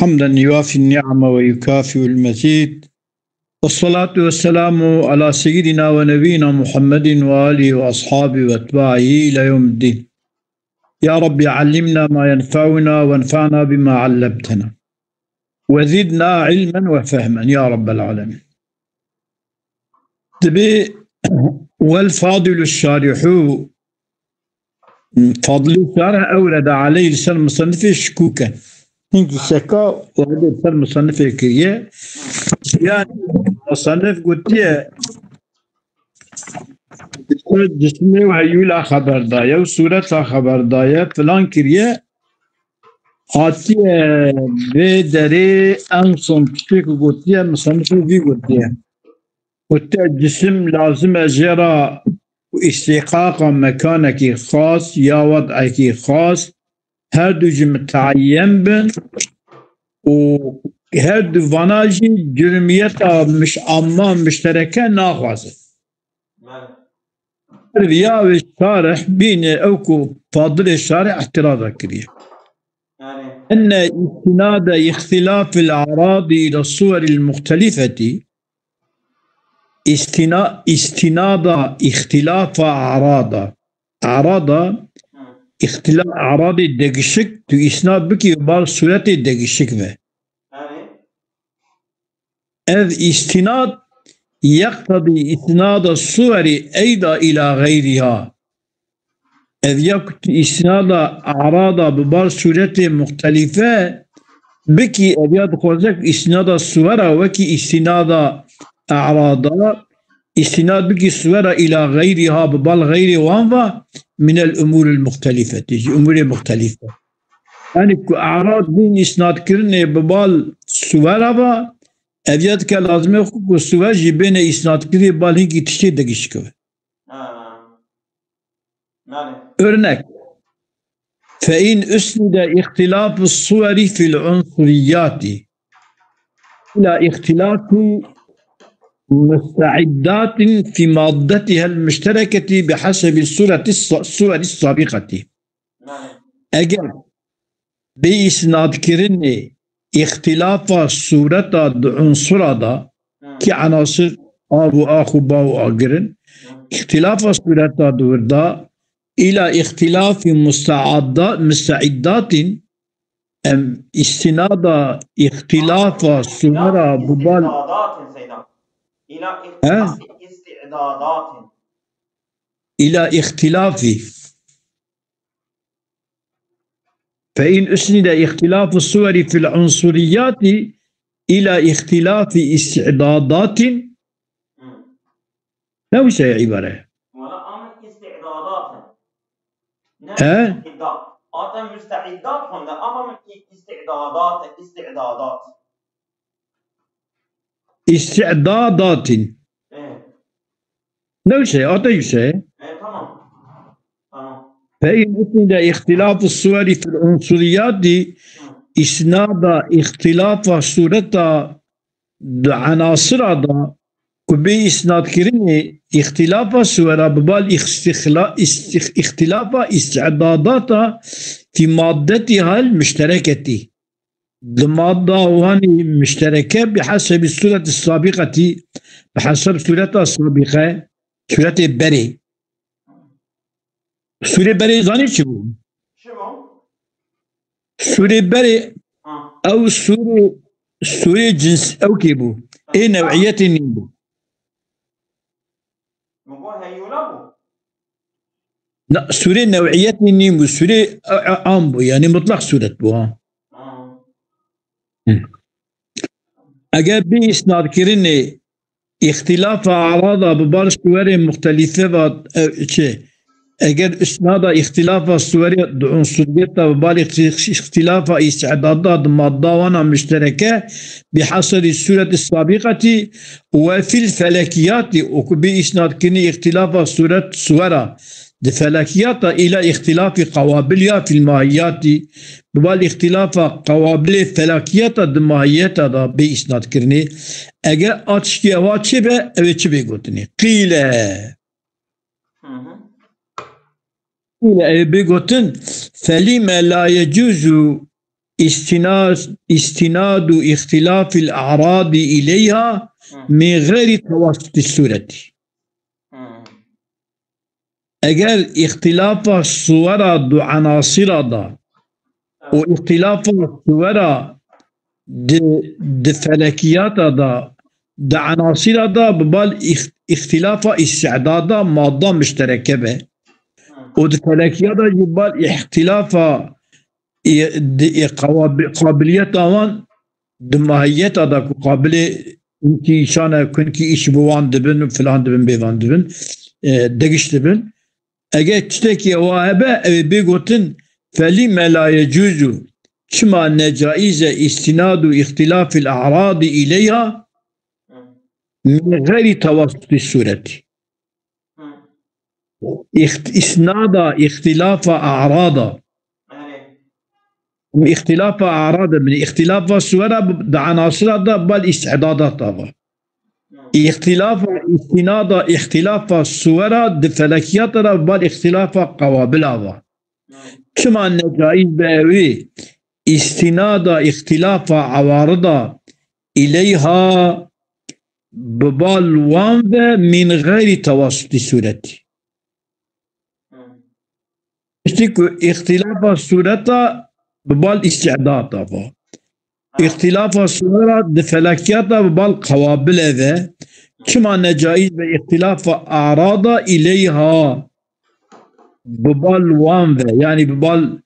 حمدا يوافي النعم ويكافئ المزيد، والصلاة والسلام على سيدنا ونبينا محمد وآله وأصحابه وأتباعه إلى يوم الدين. يا رب علمنا ما ينفعنا وانفعنا بما علمتنا وزدنا علما وفهما يا رب العالمين. تبي والفاضل الشارح فضل الشارح أورد عليه لسان المصنف شكوكا هنك شكا وهذا لسان المصنف كريه يعني المصنف قلت جسمي وهيولا خبر دايا وصورة خبر دايا فلان كريه آتی به دره انسان که گویی مصنف وی گویی قلت الجسم لازم اجرا استحقاق مكانك خاص يا وضعك خاص هردو متعين بن وهردو فناجي جرميتها مش عامة مشتركة ناقصة رياض الشارح بين اوكو فاضل الشارع اعتراض كبير أن استناد اختلاف الأعراض إلى الصور المختلفة استناد اختلاف أعراض اختلاف أعراض الدقشك تو إسناد بكي بار صورة الدقشك به إذ استناد يقتضي إسناد الصور أيضا إلى غيرها إذ يقتضي إسناد أعراض ببار صورة مختلفة بكي أبيض خوزك إسناد الصور وكي استناد أعراض استناد بكي الصور إلى غيرها ببال غير وانفا من الأمور المختلفة أمور مختلفة يعني أعراض بين إسناد كرني ببال صور أبيض كلازم يخوك الصور جبين إسناد كرني ببال هنكي تشتي دقشكوه örnek فإن أسند اختلاف الصور في العنصريات إلى اختلاف مستعدات في مادتها المشتركة بحسب الصور السابقة أجل بإسناد كرني اختلاف الصورة عنصر كعناصر أبو أخو باو أجرن اختلاف الصورة دوردا إلى اختلاف مستعدات استناد اختلاف الصورة ببال إلى اختلاف استعدادات إلى اختلاف فإن أسند اختلاف الصور في العنصريات إلى اختلاف استعدادات لا وش هي عبارة آتم مستعدات هنده اما من استعدادات لا شيء آتم شيء تمام فإن أسند اختلاف الصور في العنصريات إسناد اختلاف الصورة عناصر كبي إسناد كريني اختلاف الصور ببال اختلاف استعداداتها في مادتها المشتركة المادة وهي مشتركة بحسب الصورة السابقة بحسب الصورة السابقة صورة بري صورة بري زاني شو صورة بري أو صورة جنس أو كيبو إيه نوعية النيبو لا سوري نوعية النيمو سوري عامبو يعني مطلق سورة بوها أجاب بي إسناد كريني اختلاف أعراض ببار صور مختلفة أجاب إسناد اختلاف الصور عنصرية ببار اختلاف استعدادات مادة وانا مشتركة بحسب الصورة السابقة وفي الفلكيات وكبي إسناد كريني اختلاف صورة الفلكيات إلى اختلاف قوابلها في الماهيات ببال اختلاف قوابل الفلكيات الماهيات هذا بإسناد كرني أجا أتشكي أوات شبه أو شبه قلتني قيل بيقولن فلما لا يجوز استناد اختلاف الأعراض إليها من غير توسط السورة. اگر اختلاف الصورة دو عناصر دا واختلاف الصورة د فلكيات دا د عناصر دا ببال اختلاف استعداد مادة مشتركة به ود فلكيات دا ببال اختلاف قابلية آوان د ماهيت دا قابل انكي شانا كنكي ايش بوان دبن فلان دبن بيوان دبن دقش دبن اگر تشتكي واهبه بيقوتن فلما لا يجوز شما نجائز استناد اختلاف الأعراض إليها من غير توسط السورة. إسناد اختلاف أعراض من اختلاف أعراض من اختلاف السورة عناصر بل استعدادات اختلاف استناد اختلاف الصورة فلكيات بل اختلاف قوابل كما النجائز بأوي استناد اختلاف عوارض إليها ببال وانذ من غير توسط السورة. اختلاف السورة ببال استعداد اختلاف الصورة فلكيات ببال قوابل ذا كما نجائز باختلاف أعراض إليها ببال وانذا يعني ببال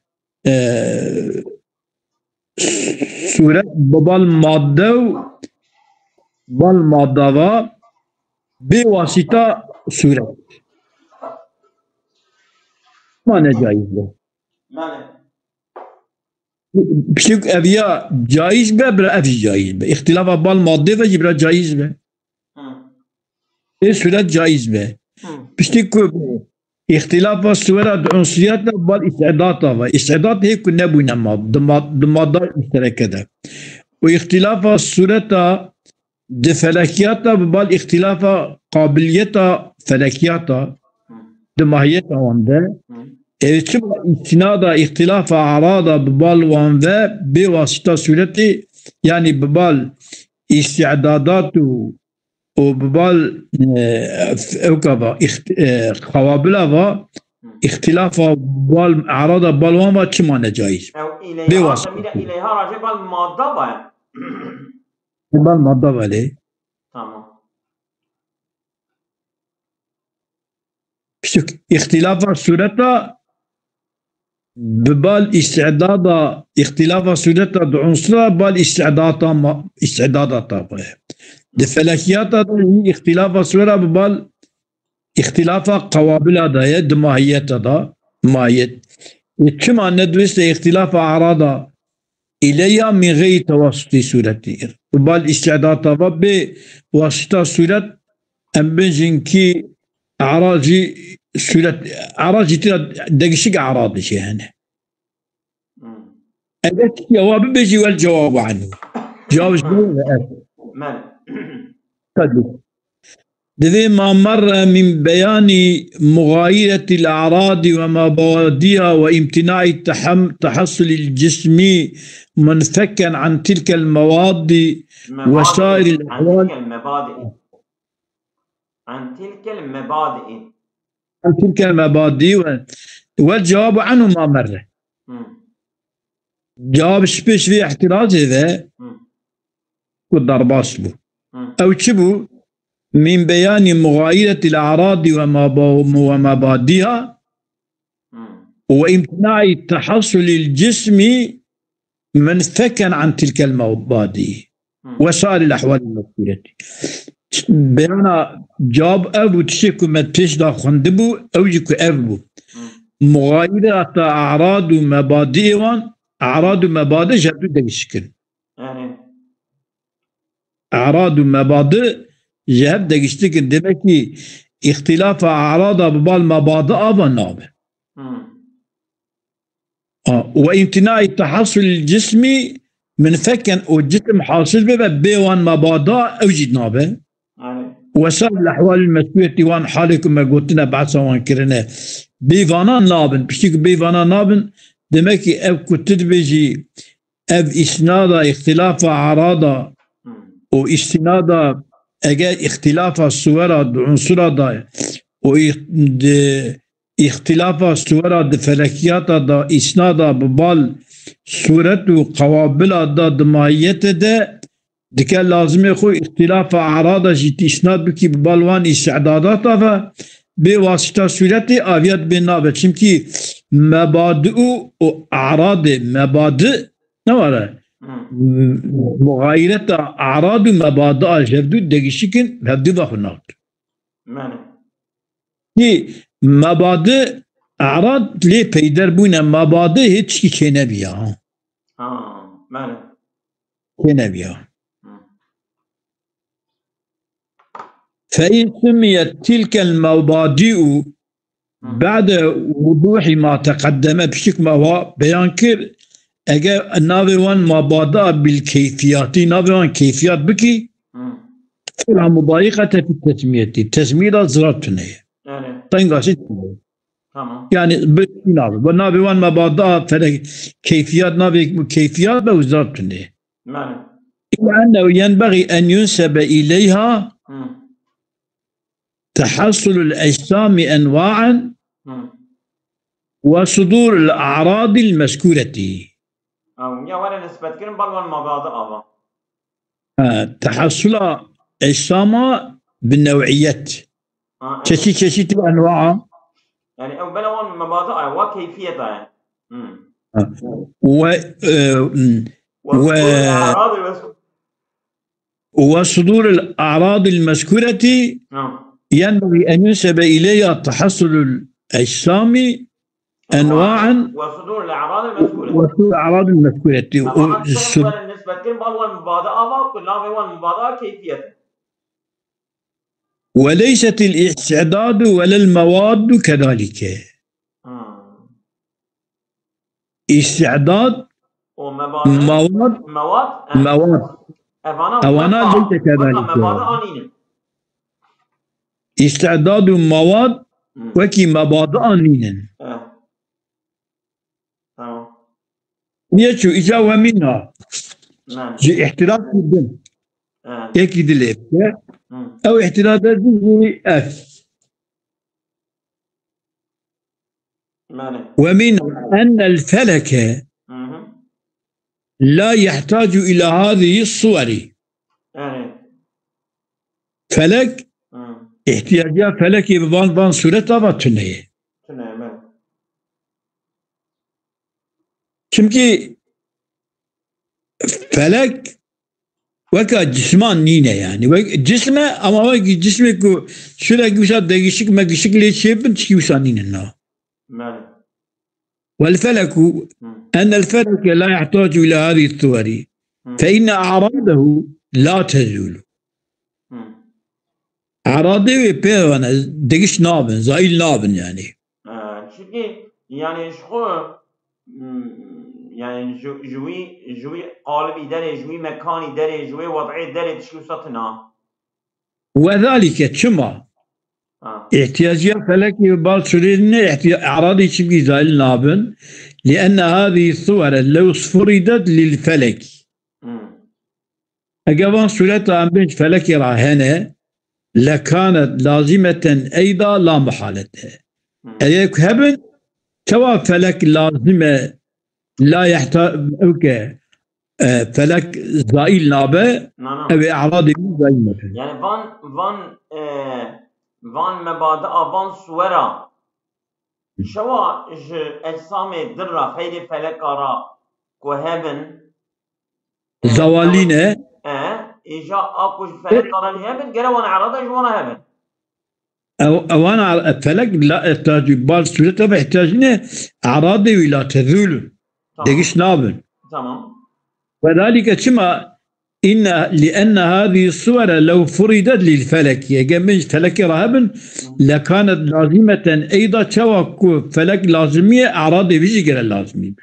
سورة ببال مادة بواسطة سورة ما نجائز له بشيك أبيا جائز به برا أفي جائز به اختلاف بال مادة فجبرا جائز به إيه سورة جائز به بشيك اختلاف الصورة عنصريات بال استعدادها استعداد هيك نبونا مادة مشتركة ده واختلاف الصورة فلكيات بال اختلاف قابلية فلكيات دماهيتها وانده استناد اختلاف أعراض ببال وانده بواسطة صورتي يعني ببال استعدادات وببال قوابلها اختلاف بال أعراض بال وانده كما نجايز بواسطة إليها راجع بالمادة بالمادة بالي تمام اختلاف الصورة ببال استعداد اختلاف الصورة عنصر بال استعدادات الفلكيات اختلاف الصورة ببال اختلاف قوابل هذا دماهية هذا ماهيت كما ندرس اختلاف أعراض إليها من غير توسط صورتي ببال استعدادات بواسطة صورة أم بنجنكي أعراضي سورة أعراضي ترى دقيقة أعراضي شيء هنا. أدت جواب بيجي والجواب عنه. جواب شنو؟ تدل. ذي ما مر من بيان مغايرة الأعراض ومبادئها وامتناع تحصل الجسم منفكا عن تلك المواد وسائر الأحوال. عن تلك المبادئ عن تلك المبادئ والجواب عنه ما مر جواب شبيش في احتراز إذا والضرباس بو أو شبو من بيان مغايرة الأعراض ومبادئها وامتناع تحصل الجسم منفكا عن تلك المبادئ وسائر الأحوال المذكورة بيانا جواب أبو تشيكو ما تشدا خندبو أو يكو أبو مغايرة أعراض ومبادئ أعراض ومبادئ جابتو دا يشكل أعراض ومبادئ جاب دا يشتكل دمكي اختلاف أعراض ببال مبادئ ونابه وامتناع تحصل الجسم منفكا والجسم حاصل به بيوان مبادئ أو جدنابه وسائل الأحوال المسؤولية وان حالكم ما قلتنا بعد سوان كرنا بيفانا نابن بشتك بيفانا نابن دمكي أو كتد بيجي ev isnada ihtilafa arada o istinada eğer ihtilafa suvera unsura da o ihtilafa suvera de felakiyata da isnada bal suret ve kavabila da dmayete de dike lazım xo ihtilafa arada jit isnad biki balvan istidadata ve بواسطه صورت آویت بنابه چمکی مبادئ و اعراض مبادئ نواره مغایرت اعراض و مبادئ جبدو دگیشکن هدو بخونات کی مبادئ اعراض لی پیدر بونه مبادئ هیچ کی کنه بیا کنه بیا فإن سميت تلك المبادئ بعد وضوح ما تقدم بشكل ما هو بيانكر اجا نافوان مبادئ بالكيفيات نافوان كيفيات بكي فلا مضايقة في التسمية تسمية زرتني تنقاسي يعني نافوان مبادئ فلا كيفيات نافي كيفيات بوزرتني إلا أنه ينبغي أن ينسب إليها تحصل الأجسام أنواعا وصدور الأعراض المذكورة تحصل أجسام بالنوعيات ششي تبقى أنواع يعني أولا مبادئ وكيفية وصدور الأعراض المذكورة ينبغي أن ينسب إليها تحصل الأجسام أنواعا وصدور الأعراض المذكورة وصدور الأعراض المذكورة وليست الاستعداد ولا المواد كذلك استعداد مواد أوانا ليس كذلك استعداد مواد وكي مبادئ نينن نيشو إجاوة منها جي احتراف الدم اكي دليف او احتراف الدم اف ومن أن الفلك لا يحتاج إلى هذه الصور فلك احتياجات فلكي بان صورتها باتنية çünkü felek vaka cisman nine yani ve cisme ama vaka cisme ko sürekli bir şey değişik megişikle çepin çıkıyorsa nine na والفلك أن الفلك لا يحتاج إلى هذه الصور فإن أعراضه لا تزول أعراضه بيوانا دقش نابن زايل نابن يعني çünkü yani şu yani جوي قالب إدارة جوي مكان إدارة جوي وضع إدارة تشوساتنا وذلك كما احتياجات فلك بعض سوريين أعراضي شبكي زايل نابن لأن هذه الصور لو فرضت للفلك أجابان سورتها عن بنش فلك راهنة لكانت لازمة أيضا لا محالة أيك هبن سواء فلك لازمة لا يحتاج فلك زائل نابه أو أعراض زائلة يعني فان مبادئ فان صورة شوا أجسام درة خير فلك را كهبن زوالينه إجا أكوش فلك را هبن جرا أعراض جوانا هبن أو أنا فلك لا يحتاج بعض صورتها بيحتاجنا أعراض ولا تذول دقيش نابن تمام وذلك كما إن لأن هذه الصور لو فرضت للفلك يجمع فلك رهبا لكانت لازمة أيضا توقف فلك لازمية أعراض بيجي اللازمية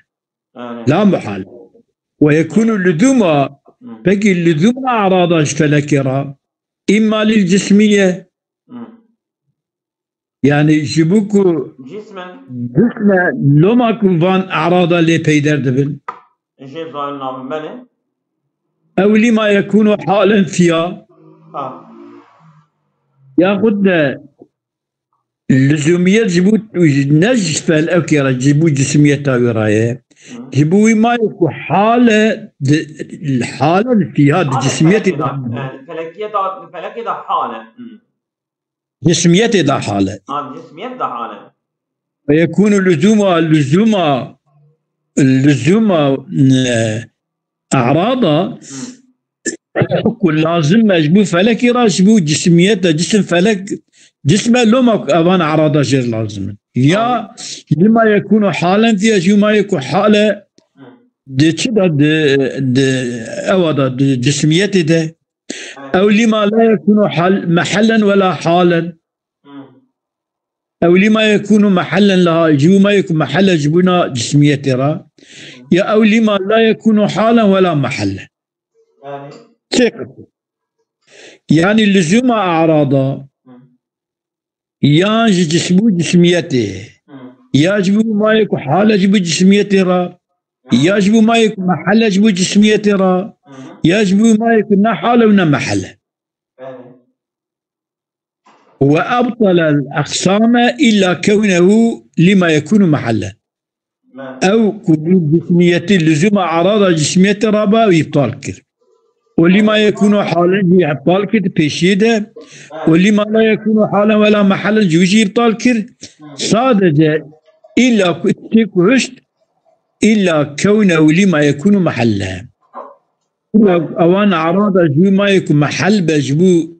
لا محال ويكون اللزوم بقي اللزوم أعراض فلك إما للجسمية يعني جبوكو جسم لما كنفان أعراض اللي بيدر دبن جيب ظاهر نعم بله. أو لما يكون حالا فيها ياخذ اللزوميات جيبوا نجف الأكرة جيبوا جسميتها ورايا جيبوا ما يكون حالة الحالة في هذا جسميتي فلكي ده حالة جسميتي ده حالة جسميت ده حالة فيكون اللزوم أعراضها كل لازم أجبو فلكي راشبو جسميته جسم فلك جسمه لما أبان أعراضه غير لازم يا لما يكون حالا فيها جو ما يكون حالة دي كده دي جسميته ده أو لما لا يكون محلا ولا حالا أو لما يكون محلا لها جو ما يكون محلا جبنا جسميته يا أو لما لا يكون حالا ولا محلا يعني اللزوم أعراضه يجب جسميته يجب ما يكون حال يجب جسميته يجب ما يكون محل يجب جسميته يجب ما يكون حال ونا محل وأبطل الأقسام إلا كونه لما يكون محلا أو كون جسميته اللزوم أعراضه جسميته رابا ويبطل كر ولما يكون حالا يبطل كر بيشيده ولما لا يكون حالا ولا محلا جوجي يبطل كر صادج إلا كتكوشت إلا كونه لما يكون محلا أوان أعراض جو ما يكون محل بجبو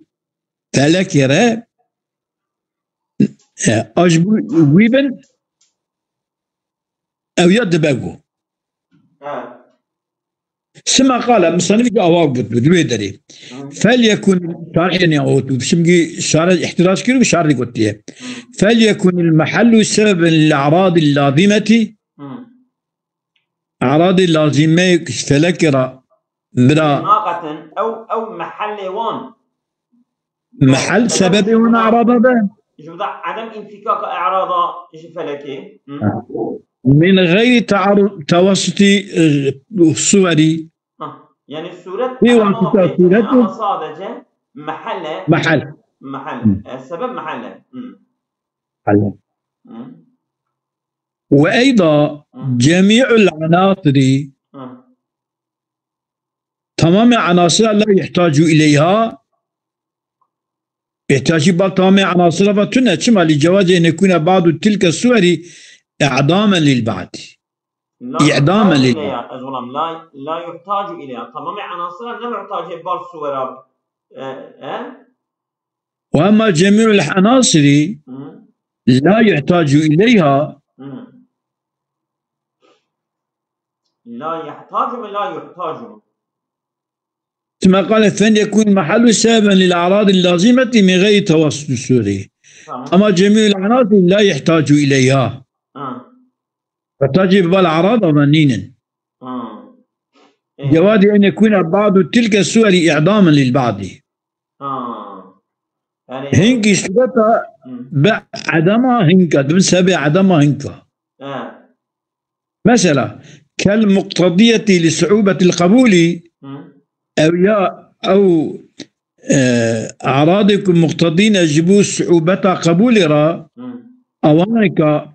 تلكرة أجبو ويبن أو يدبقو سما قال مصنف أواق بدوي فليكن يعني بسمجي شارع احتراز كيلو بشارع قلتيه فليكن المحل سببا للأعراض اللازمة أعراض اللازمة فلكرة أو محل وان محل سبب وان أعراض هذا عدم انفكاك أعراض فلكي من غير توسط صوري يعني الصورة صادجة محل السبب محله وأيضا جميع العناصر تمام عناصر لا يحتاج إليها يحتاج بعض تمام عناصر فتنة كما لجواز أن يكون بعض تلك الصور إعداما للبعض إعداما للبعض لا يحتاج إليها تمام عناصر لا يحتاج بعض الصور وأما جميع العناصر لا يحتاج إليها لا يحتاج ولا يحتاج ثم قال فإن يكون محل سببا للأعراض اللازمة من غير توسط السوري أما جميع العناصر لا يحتاج إليها فتجب الأعراض ظنينا جواز أن يكون بعض تلك الصور إعداما للبعض هنك اشتبت بعدما هنك بسبب عدما هنك مثلا كالمقتضية لصعوبة القبول أو أعراضكم مقتضين يجب صعوبة قبولها أوانك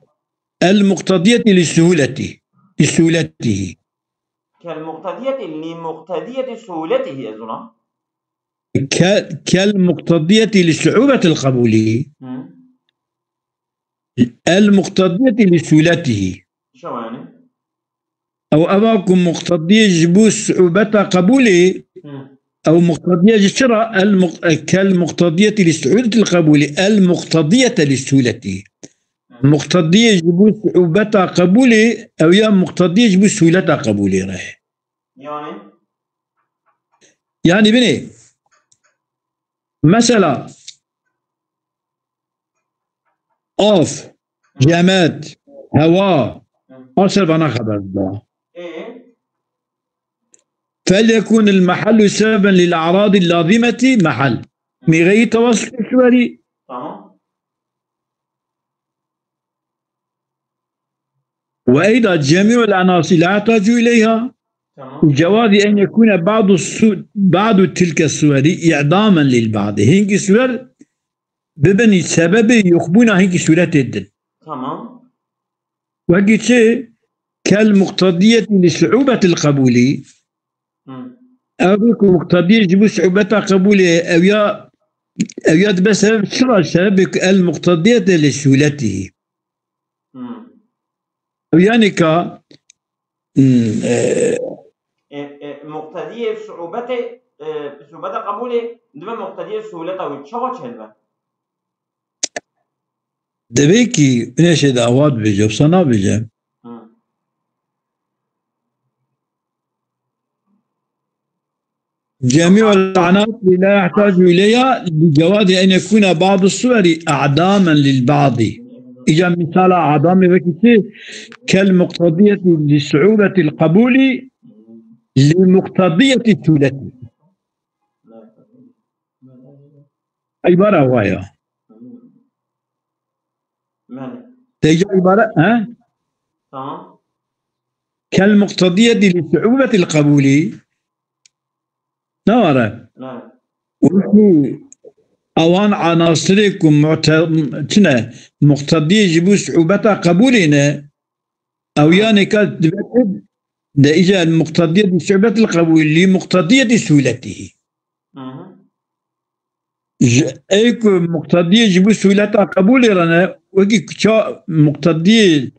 المقتضية لسهولته كالمقتضية لمقتضية سهولته يا زلمة كالمقتضية لصعوبة القبول المقتضية لسهولته شو يعني؟ أو أماكم مقتضية يجب صعوبة قبوله أو مقتضية جسرة كالمقتضية لسهولة القبول المقتضية لسهولته مقتضية يجب صعوبة قبوله أو يا مقتضية يجب سهولة قبوله يعني بني مثلا أوف جماد هواء أصل بنا خبر الله فليكن المحل سببا للأعراض اللازمة محل من غير توسط الصوري وأيضا جميع العناصر لا يحتاج إليها تمام. جواز أن يكون بعض تلك الصور إعداما للبعض. هنك صور ببني سبب يخبون هنك صورات الدن. تمام. وهنك شيء كالمقتضية لصعوبة القبول أو مقتضية يجب صعوبة قبول أو يا بسبب شرع سبب المقتضية لسهولته أو يعني مقتضية صعوبة قبوله دم مقتضية سهولته وتشوش هلبا دبيكي ايش الأواد بيجي وصنا بيجي جميع العناصر لا يحتاج إليها لجواز أن يكون بعض الصور أعداما للبعض. إجا مثال أعدام بكثير كالمقتضية لصعوبة القبول لمقتضية الثلاثي. عبارة هواية تيجي عبارة كالمقتضية لصعوبة القبول نورا وفي أوان عناصركم مقتضية يجب صعوبة قبولنا أو يعني كالتبتد ده إجا المقتضية لصعوبة القبول لمقتضية سهولته. أيكو مقتضية يجب سهولة قبول رانا وكي مقتضية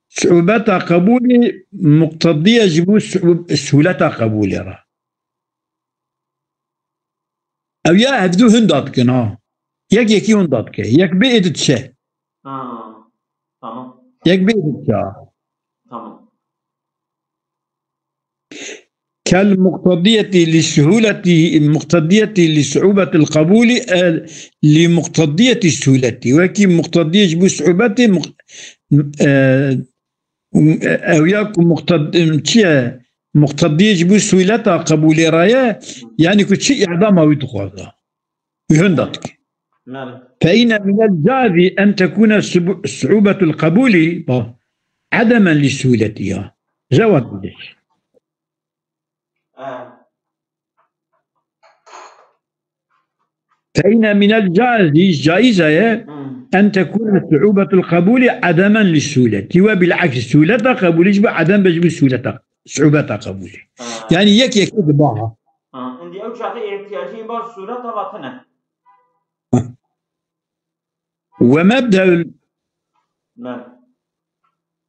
صعوبة قبول مقتضية يجب سهولة قبول رانا او يا هدو هندات كنا يكي هندات كي يك بيد تشه تمام يك بيد تشه تمام كالمقتضية لسهولة المقتضية لصعوبة القبول لمقتضية السهولة وكي مقتضية يجب صعوبة او ياكم مقتضية يجب سهولة قبول رايا يعني كل شيء إعدام أو يتخوضها يهندك. فإن من الجاذ أن تكون صعوبة القبول عدما لسهولتها جواد بدش. فإن من الجاذ جائزة أن تكون صعوبة القبول عدما للسهولة وبالعكس سهولة قبول يجب عدم بجب سهولة صعوبة قبول يعني يكي بها عندي أوجه احتياجي بس صورة باطنة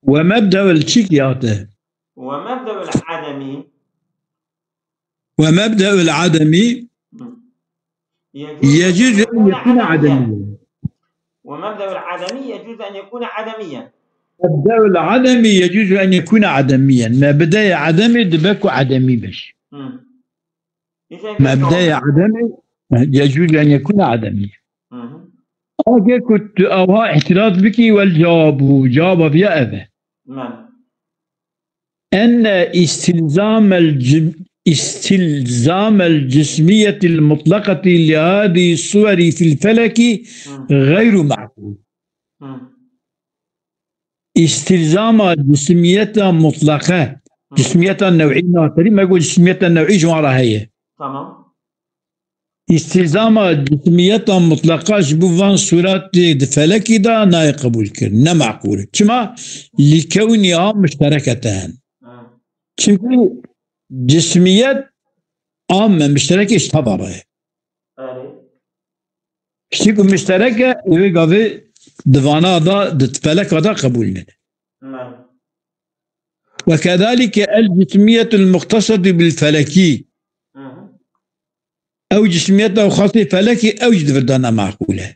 ومبدأ الشيكياته ومبدأ العدمي يجوز أن يكون عدميا ومبدأ العدمي يجوز أن يكون عدميا. مبدأ العدمي يجوز أن يكون عدميا مبدأ عدمي دبكو عدمي بش مبدأ عدمي يجوز أن يكون عدميا. أوكي كنت أوها احتراز بك والجواب جواب في أبا أن استلزام الجسمية المطلقة لهذه الصور في الفلك غير معقول. استلزام الجسمية مطلقة جسمية النوعية ما يقول جسمية النوعية جوارها هي تمام. استلزام الجسمية مطلقة جبوفان صورات الفلك دا نا قبول كرنا معقول كما لكونها مشتركتان كما جسميات عامة مشتركة اشتبره شتيكو مشتركة يقضي دفانا دا دتفلك دا قبولنا وكذلك الجسمية المختصة بالفلكي أو جسمية أو خاصة فلكي أو جدفردانا معقولة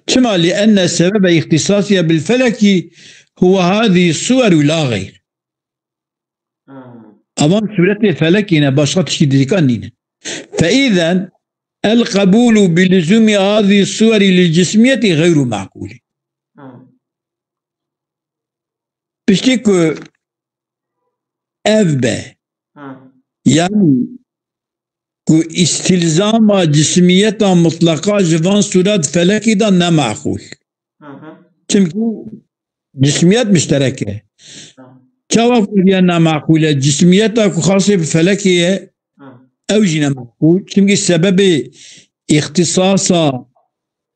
كما لأن سبب اختصاصها بالفلكي هو هذه الصور ولا غير أمام سورة الفلكي باشرة شديدكانين فإذا القبول بلزوم هذه الصور للجسمية غير معقول بشتكو أفبا يعني استلزام جسمية مطلقة جفان صورات فلكي دا نمعقول كم جسميات مشتركة كواف لأنها معقولة جسميتها خاصة بفلكية أو جنا معقول كم السبب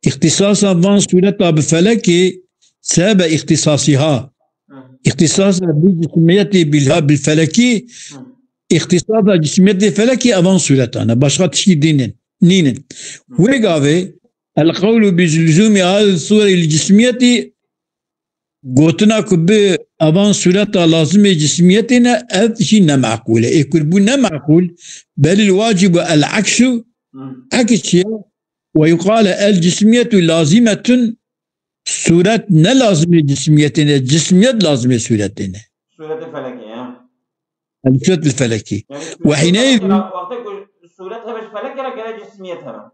اختصاصا فان صورتها بفلكي سبب اختصاصها بجسميتي بالفلكي اختصاصها جسميتي فلكي أفان صورتنا باشغات شي نينن ويقافي القول بلزوم هذه الصورة الجسمية قوتنا كب أفان صورتها لازمة جسميتنا أفشي معقولة يكون بنا معقول بل الواجب العكس عكس ويقال الجسمية لازمة صورة لازمة جسميتنا الجسمية لازمة صورتنا صورة الفلكية الصورة الفلكي يعني وحينئذ وقتك صورتها مش فلكية لكن جسميتها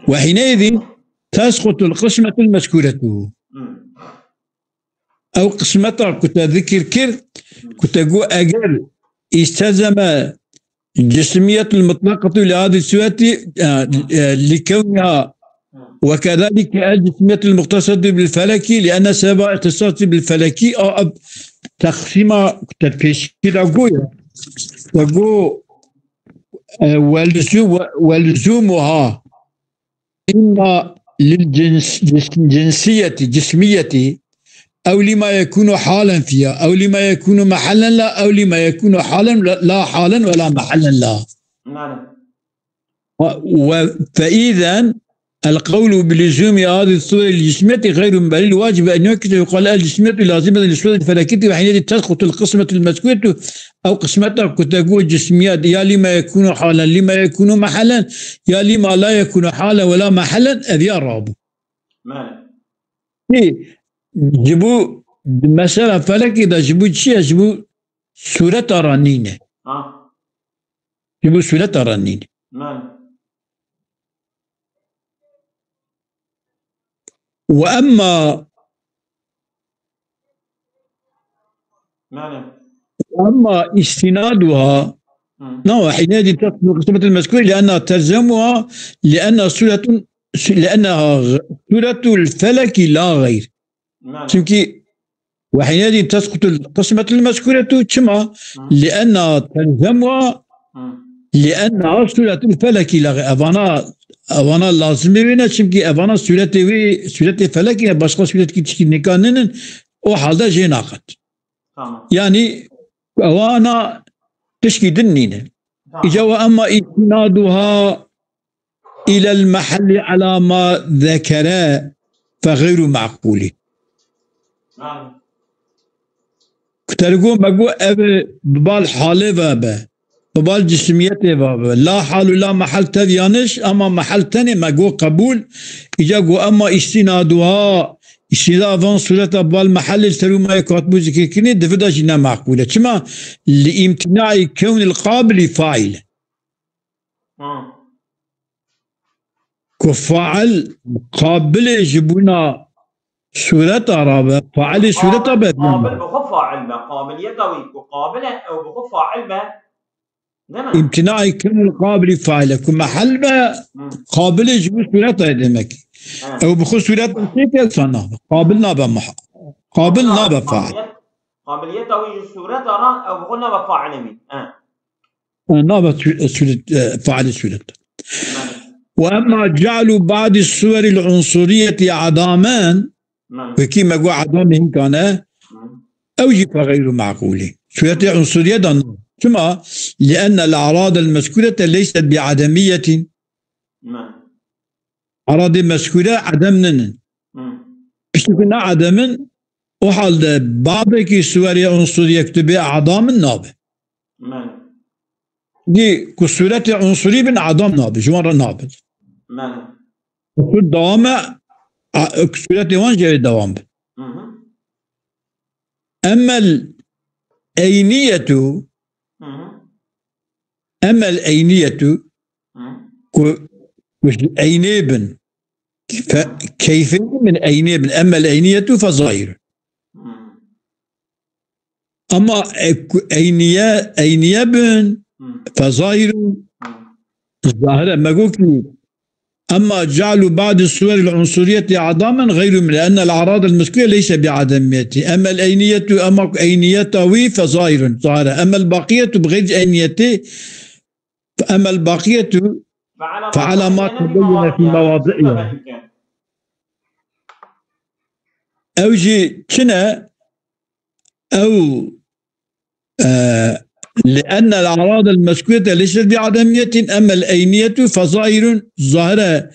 وحينئذ تسقط القسمة المذكورة أو قسمتها كنت ذكر كنت أقول أجل استلزم الجسمية المطلقة لهذه الصورة لكونها وكذلك الجسمية المختصة بالفلكي لأن سبب اختصاص بالفلكي أو تقسيم تفيش كده تقول ولزومها إما للجنسية جسمية أو لما يكون حالا فيها أو لما يكون محلا لا أو لما يكون حالا لا حالا ولا محلا لا فإذا القول بلزوم هذه الصورة الجسمية غير بل الواجب أن يؤكد يقال الجسمية لازمة للصورة الفلكية وحينئذ تسقط القسمة المذكورة أو قسمتها كتقول الجسميات يا لما يكون حالا لما يكون محلا يا لما لا يكون حالا ولا محلا أذي الرابو جبوا مثلا فلك إذا جبوا شيء جبوا سورة رنينة جبوا سورة رنينة وأما استنادها حينئذ تصل القسمة المذكورة لأنها تلزمها لأنها سورة الفلك لا غير تمكي وحينئذ تسقط القسمة المذكورة كما لأنها تلزمها لأنها سورة الفلك لا غير أفانا لازم بينا تمكي أفانا سورة الفلك باشقا سورة كي نكانن وحالة جناقت يعني أوانا تشكي دنينة إجا وأما إسنادها إلى المحل على ما ذكر فغير معقول كترقو مقو أبي ببال حالي بابا ببال جسميتي بابا لا حال ولا محل تذيانش أما محل تاني مقو قبول إجا قو أما استنادها استناد فان صورة بالمحل الترو ما يكاتبو ذكر كني دفدا جنا معقولة كما لامتناع كون القابل فاعل كفاعل قابل يجبنا سورة رابع فاعل سورة رابع قابل بخفى علمه قابل يدوي وقابل أو بخفى علمه امتناع كون القابل فاعل كمحل قابل يجب سورة دمك أو بخصوص سورة نسيك صنع قابل نابا قابل نابا فاعل قابل يدوي سورة را أو بخل نابا فاعل مين نابا فاعل سورة وأما جعلوا بعض الصور العنصرية عدامان وكما قو عدامهم كان أوجب غير معقول صورة عنصرية دان ثم لأن الأعراض المذكورة ليست بعدمية أعراض المذكورة عدمنا بشتكنا عدما وحال بعضك الصور عنصرية يكتب عدام النابه دي كسورة عنصري بن عدم نابه جوار نابه الدوام كسورة وان جاي الدوام أما الأينية أينيبن كيف من أينيبن أما الأينية فظاهر أما أينيبن فظاهر الظاهرة ما قلت أما جعلوا بعض الصور العنصرية عدما غير من، لأن الأعراض المذكورة ليس بعدميته. أما الأينية أما أينيته ظاهرة، أما البقية بغير أينيته، أما البقية فعلى ما تبين في مواضعها. أوجي كنا أو لأن الأعراض المذكورة ليست بعدمية، أما الأينية ظاهرة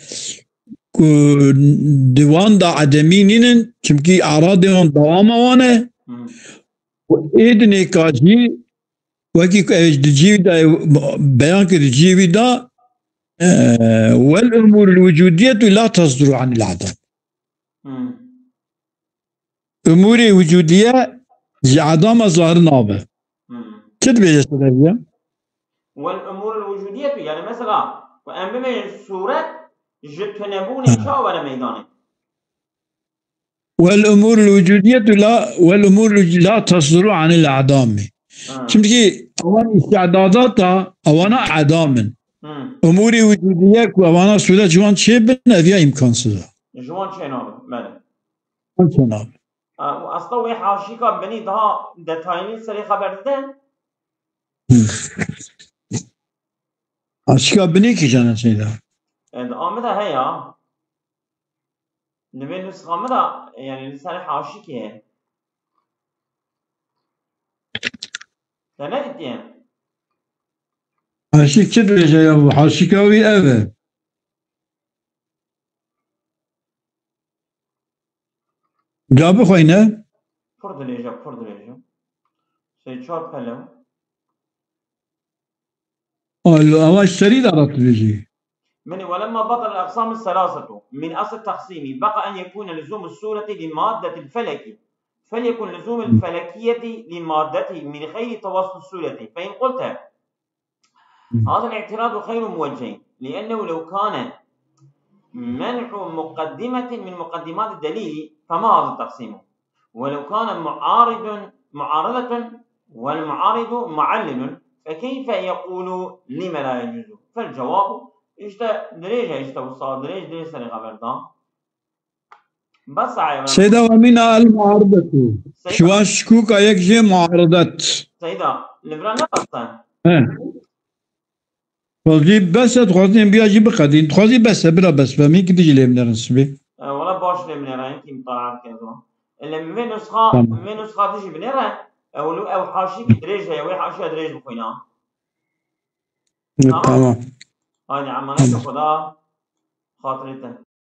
دوان دا عدمينين چمكي أعراضهم دوام وانا وإيدني كاجي وكي جيوي دا بيان كده جيوي دا والأمور الوجودية لا تصدر عن العدم. أمور وجودية عدم ظاهر نابه. كده بيجي سببيا والأمور الوجودية يعني مثلا وأما الصورة جتنبوني شاء ولا ميداني. والأمور الوجودية لا تصدر عن الأعدام. شمتي أوان استعداداتها أوانا أعدام. أمور وجودية وأوانا صورة جوان شيء بنا إمكانسız. جوان شيء نابه. بله. جوان شيء نابه. أصلا وحاشيكا بني ده دتايني سري خبر ده. حاشيكا بني كي جانا سيدا. آمده هيا نبي نسخة آمده يعني لسان حاشيكي هي تنادي يعني حاشيك كده يا أبو حاشيكاوي أبا جاب خوينا فرد ليجا سيتشار بلو أواش سريد عرفت بيجي من ولما بطل الأقسام الثلاثة من أصل التقسيم بقى أن يكون لزوم الصورة لمادة الفلك فليكن لزوم الفلكية لمادته من غير توسط الصورة. فإن قلت هذا الاعتراض خير موجه، لأنه لو كان منع مقدمة من مقدمات الدليل فما هذا التقسيم، ولو كان معارضة والمعارض معلل فكيف يقول لما لا يجوز؟ فالجواب دريجة وصاد دريج سنة غبردان بس سيدا ومنها المعارضة شو شكوك يكجي معارضة سيدا لبرا نفسها تخوزي بس تخوزي بيجي بقدين تخوزي بس برا بس فمي كديجي لي من الرسبي ولا باش لي من الرأي كي مطالعات كذا اللي من نسخة تجي بنرى أو حاشي دريج هي حاشي دريج بخوينا تمام هذه عمانة خدا خاطرته